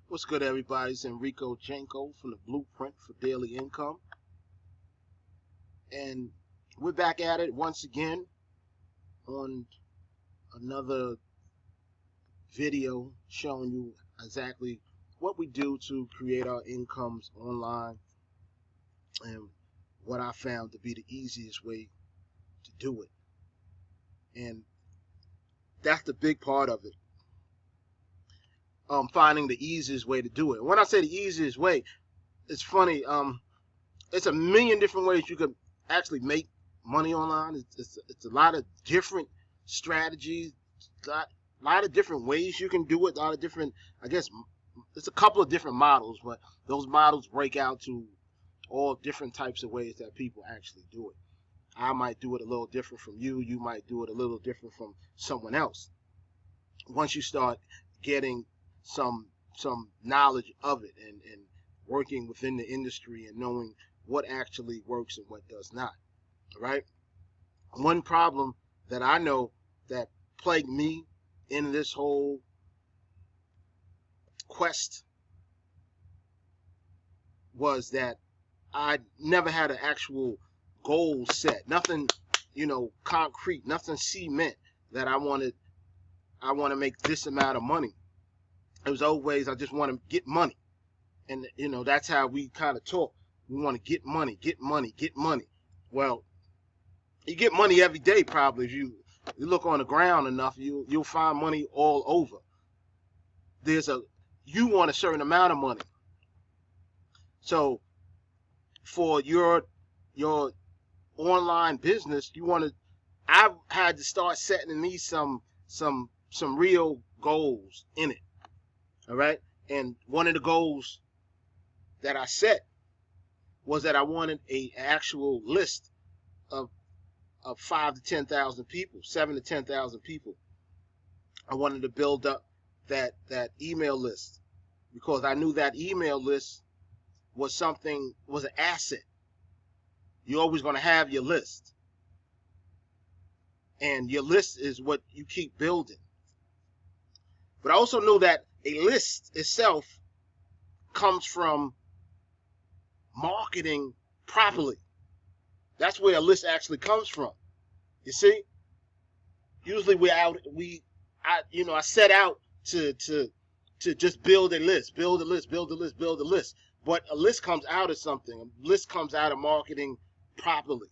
What's good, everybody? It's enricojenko from the Blueprint for Daily Income. And we're back at it once again on another video showing you exactly what we do to create our incomes online and what I found to be the easiest way to do it. And that's the big part of it. Finding the easiest way to do it. When I say the easiest way, it's funny. It's a million different ways you can actually make money online. It's a lot of different strategies, a lot of different ways you can do it. A lot of different, I guess, it's a couple of different models, but those models break out to all different types of ways that people actually do it. I might do it a little different from you. You might do it a little different from someone else. Once you start getting some knowledge of it and working within the industry and knowing what actually works and what does not. All right. One problem that I know that plagued me in this whole quest was that I never had an actual goal set. Nothing, concrete, nothing cement that I want to make this amount of money. It was always I just want to get money. And that's how we kind of talk. We want to get money, get money, get money. Well, you get money every day probably. If you look on the ground enough, you'll find money all over. You want a certain amount of money. So for your online business, I've had to start setting me some real goals in it. All right? And one of the goals that I set was that I wanted an actual list of 5 to 10,000 people, 7 to 10,000 people. I wanted to build up that email list because I knew that email list was an asset. You're always going to have your list. And your list is what you keep building. But I also knew that a list itself comes from marketing properly. That's where a list actually comes from. You see? Usually I set out to just build a list. But a list comes out of something. A list comes out of marketing properly.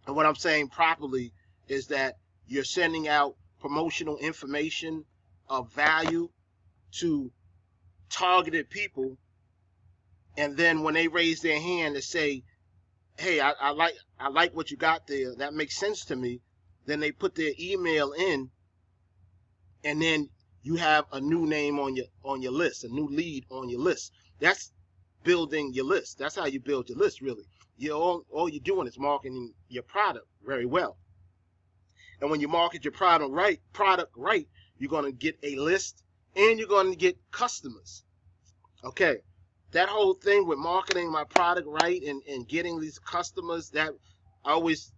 And what I'm saying properly is that you're sending out promotional information of value to targeted people, and then when they raise their hand and say, hey, I like what you got there, that makes sense to me, then they put their email in, and then you have a new name on your list, a new lead on your list. That's building your list. That's how you build your list, really. All you're doing is marketing your product very well. And when you market your product right, you're going to get a list and you're going to get customers. Okay. That whole thing with marketing my product right and getting these customers, that always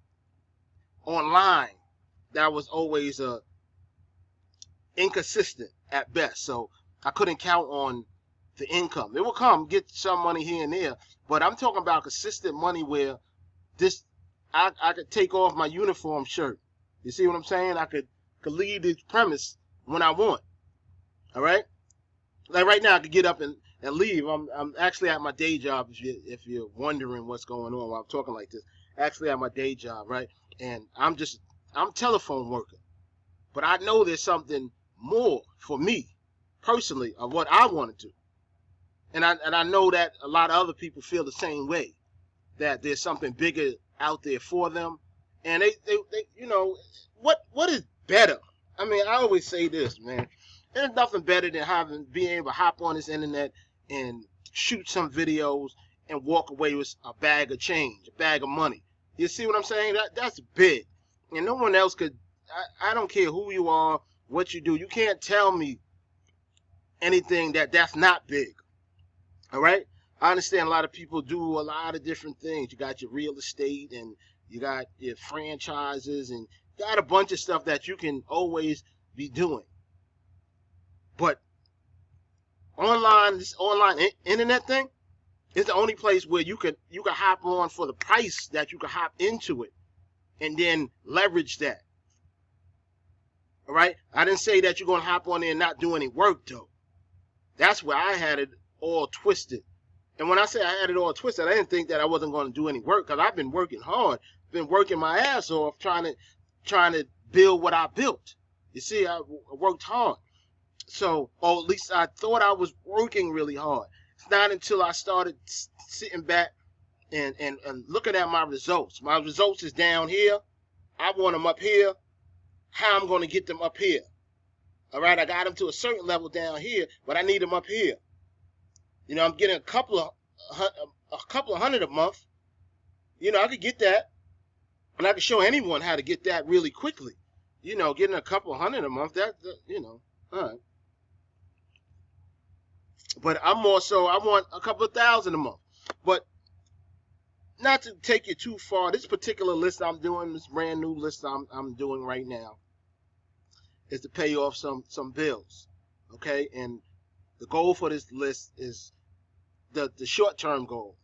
online, that was always inconsistent at best. So I couldn't count on the income. It will come, get some money here and there, but I'm talking about consistent money where I could take off my uniform shirt. You see what I'm saying? I could leave the premise when I want. All right? Like right now, I could get up and leave. I'm actually at my day job. If you're wondering what's going on while I'm talking like this, actually at my day job, right? And I'm telephone working, but I know there's something more for me personally of what I want to do, and I know that a lot of other people feel the same way, that there's something bigger out there for them, and they what is better? I mean, I always say this, man. There's nothing better than being able to hop on this internet and shoot some videos and walk away with a bag of change, a bag of money. You see what I'm saying? That's big. And no one else could. I don't care who you are, what you do. You can't tell me anything that's not big. All right? I understand a lot of people do a lot of different things. You got your real estate and you got your franchises and you got a bunch of stuff that you can always be doing. But this online internet thing is the only place where you could hop on for the price that you could hop into it and then leverage that. All right. I didn't say that you're going to hop on there and not do any work though. That's where I had it all twisted. And when I say I had it all twisted, I didn't think that I wasn't going to do any work, because I've been working hard, been working my ass off trying to build what I built. You see, I worked hard. So, or at least I thought I was working really hard. It's not until I started sitting back and looking at my results. My results is down here. I want them up here. How I'm going to get them up here. All right, I got them to a certain level down here, but I need them up here. You know, I'm getting a couple of hundred a month. You know, I could get that, and I could show anyone how to get that really quickly. You know, getting a couple of hundred a month, that you know, all right. But I'm more so, I want a couple of thousand a month. But not to take you too far, this particular list I'm doing, this brand new list I'm doing right now, is to pay off some bills. Okay, and the goal for this list is the short-term goal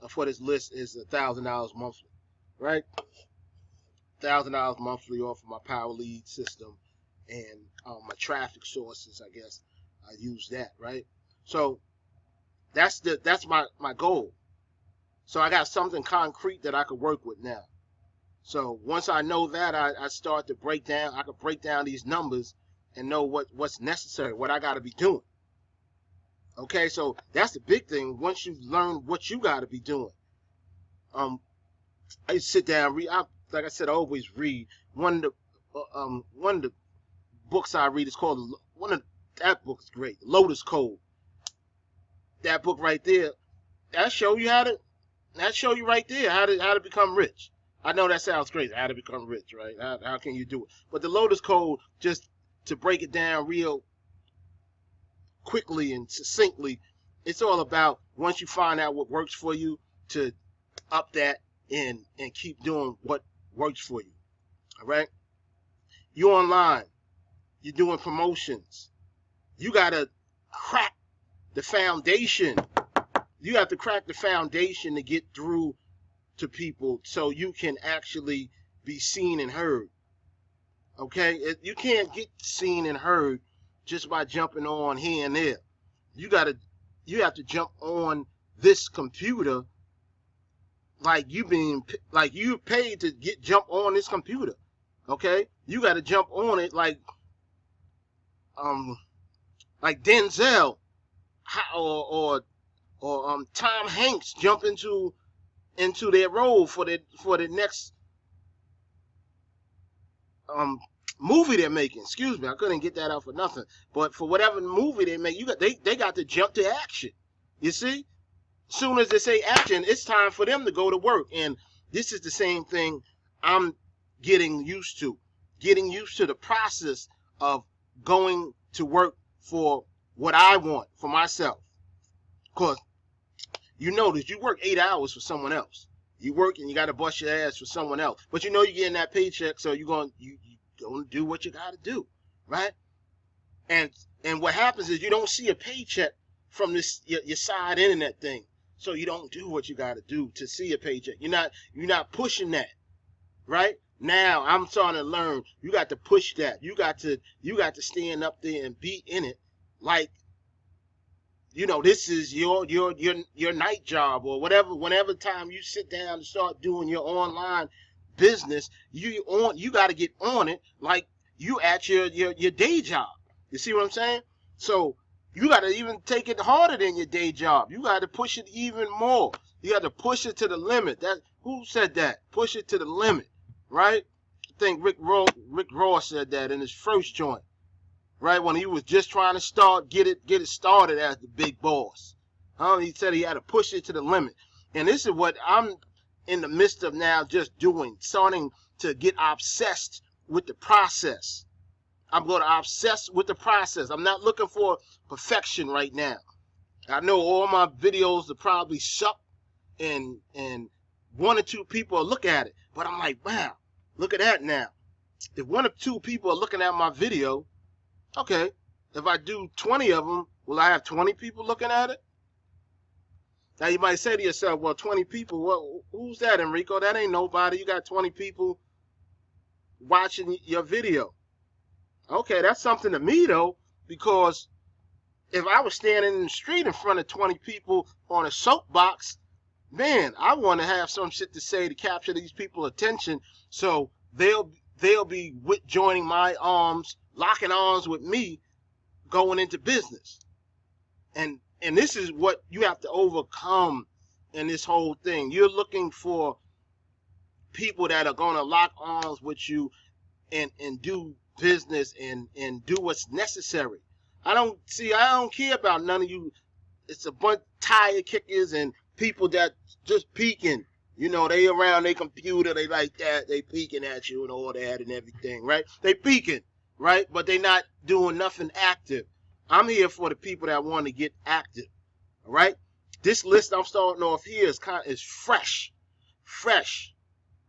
for this list is $1,000 monthly, right? $1,000 monthly off of my power lead system and my traffic sources. I guess I use that, right? So that's my goal. So I got something concrete that I could work with now. So once I know that, I start to break down. I could break down these numbers and know what's necessary, what I got to be doing. Okay, so that's the big thing. Once you learn what you got to be doing, I used to sit down, read. Like I said, I always read. One of the books I read is called that book is great, Lotus Code. That book right there, that show you right there how to become rich. I know that sounds crazy, how to become rich, right? How can you do it? But the Lotus Code, just to break it down real quickly and succinctly, it's all about, once you find out what works for you, to up that and keep doing what works for you. All right? You're online. You're doing promotions. You got to crack the foundation. You have to crack the foundation to get through to people so you can actually be seen and heard. Okay? You can't get seen and heard just by jumping on here and there. You have to jump on this computer like you're paid to jump on this computer. Okay? You got to jump on it like Denzel or Tom Hanks jump into their role for the next movie they're making. Excuse me, I couldn't get that out for nothing. But for whatever movie they make, they got to jump to action. You see? As soon as they say action, it's time for them to go to work. And this is the same thing I'm getting used to. Getting used to the process of going to work for what I want for myself. Because you notice you work 8 hours for someone else. You work and you got to bust your ass for someone else. But you know you're getting that paycheck, so you're going to do what you got to do, right? And what happens is you don't see a paycheck from this your side internet thing. So you don't do what you got to do to see a paycheck. You're not pushing that, right? Now I'm starting to learn you got to push that. You got to stand up there and be in it, like, you know, this is your night job or whatever. Whenever time you sit down and start doing your online business, you got to get on it like you at your day job. You see what I'm saying? So you got to even take it harder than your day job. You got to push it even more. You got to push it to the limit. Who said that? Push it to the limit, right? I think Rick Ross said that in his first joint, right? When he was just trying to get it started as the big boss. He said he had to push it to the limit. And this is what I'm in the midst of now just doing, starting to get obsessed with the process. I'm going to obsess with the process. I'm not looking for perfection right now. I know all my videos will probably suck and one or two people will look at it. But I'm like, wow, look at that now. If one or two people are looking at my video, okay, If I do 20 of them, will I have 20 people looking at it? Now you might say to yourself, well, 20 people, well, who's that, Enrico? That ain't nobody. You got 20 people watching your video. Okay, that's something to me though, because if I was standing in the street in front of 20 people on a soapbox, man, I want to have some shit to say to capture these people's attention, so they'll be joining my arms, locking arms with me, going into business. And this is what you have to overcome in this whole thing. You're looking for people that are going to lock arms with you and do business and do what's necessary. I don't care about none of you. It's a bunch of tire kickers and people that just peeking. You know, they around their computer, they like that, they peeking at you and all that and everything, right? They peeking, right? But they not doing nothing active. I'm here for the people that want to get active, all right? This list I'm starting off here is fresh,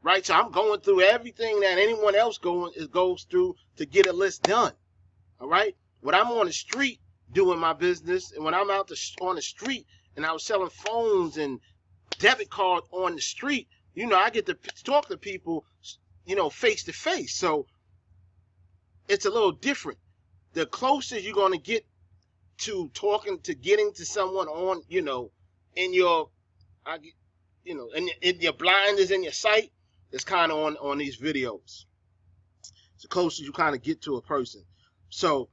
right? So I'm going through everything that anyone else goes through to get a list done, all right? When I'm on the street doing my business, and when I'm out on the street and I was selling phones and debit cards on the street, you know, I get to talk to people, you know, face to face. So it's a little different. The closer you're going to get to getting to someone on, you know, in your blinders in your sight, it's kind of on these videos. It's the closest you kind of get to a person. So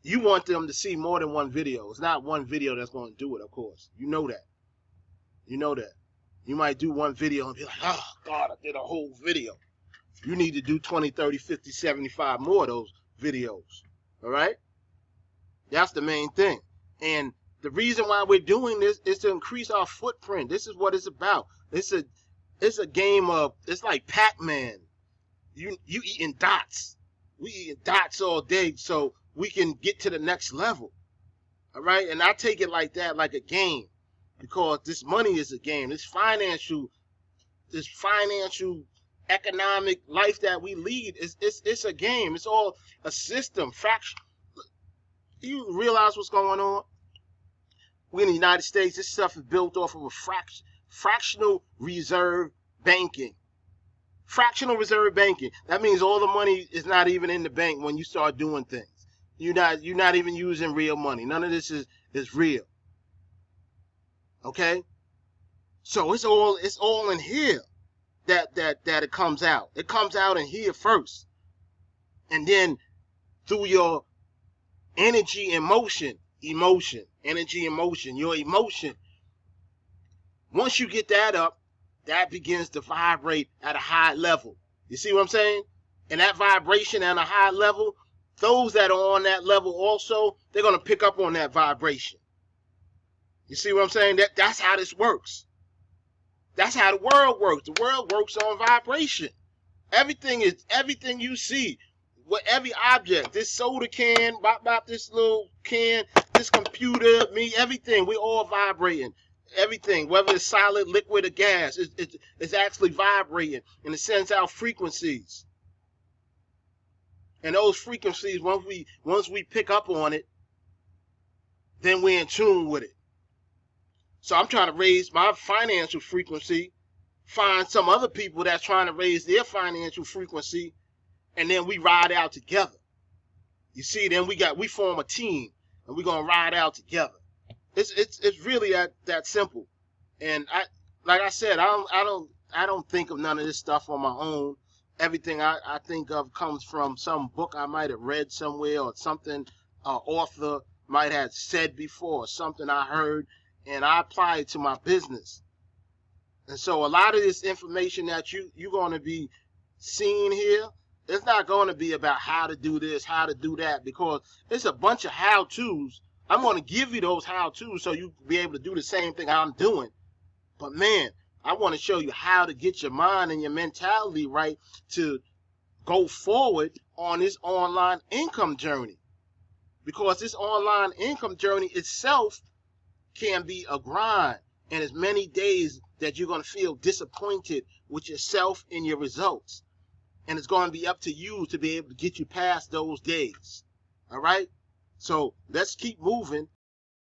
you want them to see more than one video. It's not one video that's going to do it, of course. You know that. You might do one video and be like, oh, God, I did a whole video. You need to do 20, 30, 50, 75 more of those videos. All right? That's the main thing. And the reason why we're doing this is to increase our footprint. This is what it's about. It's a game of, it's like Pac-Man. You eating dots. We eating dots all day so we can get to the next level. All right? And I take it like that, like a game. Because this money is a game. This financial economic life that we lead it's a game. It's all a system. You realize what's going on? We in the United States, this stuff is built off of a fractional reserve banking. Fractional reserve banking. That means all the money is not even in the bank when you start doing things. You're not even using real money. None of this is real. Okay? So it's all in here that it comes out. It comes out in here first. And then through your energy and motion, energy and motion, your emotion. Once you get that up, that begins to vibrate at a high level. You see what I'm saying? And that vibration at a high level, those that are on that level also, they're going to pick up on that vibration. You see what I'm saying? That's how this works. That's how the world works. The world works on vibration. Everything you see. With every object, this soda can, this little can, this computer, me, everything, we all vibrating. Everything, whether it's solid, liquid, or gas, it's actually vibrating and it sends out frequencies. And those frequencies, once we pick up on it, then we're in tune with it. So I'm trying to raise my financial frequency, find some other people that's trying to raise their financial frequency, and then we ride out together. You see, then we form a team, and we're gonna ride out together. It's really that simple. And like I said, I don't think of none of this stuff on my own. Everything I think of comes from some book I might have read somewhere, or something author might have said before, or something I heard, and I apply it to my business. And so a lot of this information that you're going to be seeing here, it's not going to be about how to do this, how to do that, because it's a bunch of how-tos. I'm going to give you those how-tos so you'll be able to do the same thing I'm doing. But man, I want to show you how to get your mind and your mentality right to go forward on this online income journey. Because this online income journey itself can be a grind, and as many days that you're going to feel disappointed with yourself and your results. And it's going to be up to you to be able to get you past those days. All right? So let's keep moving.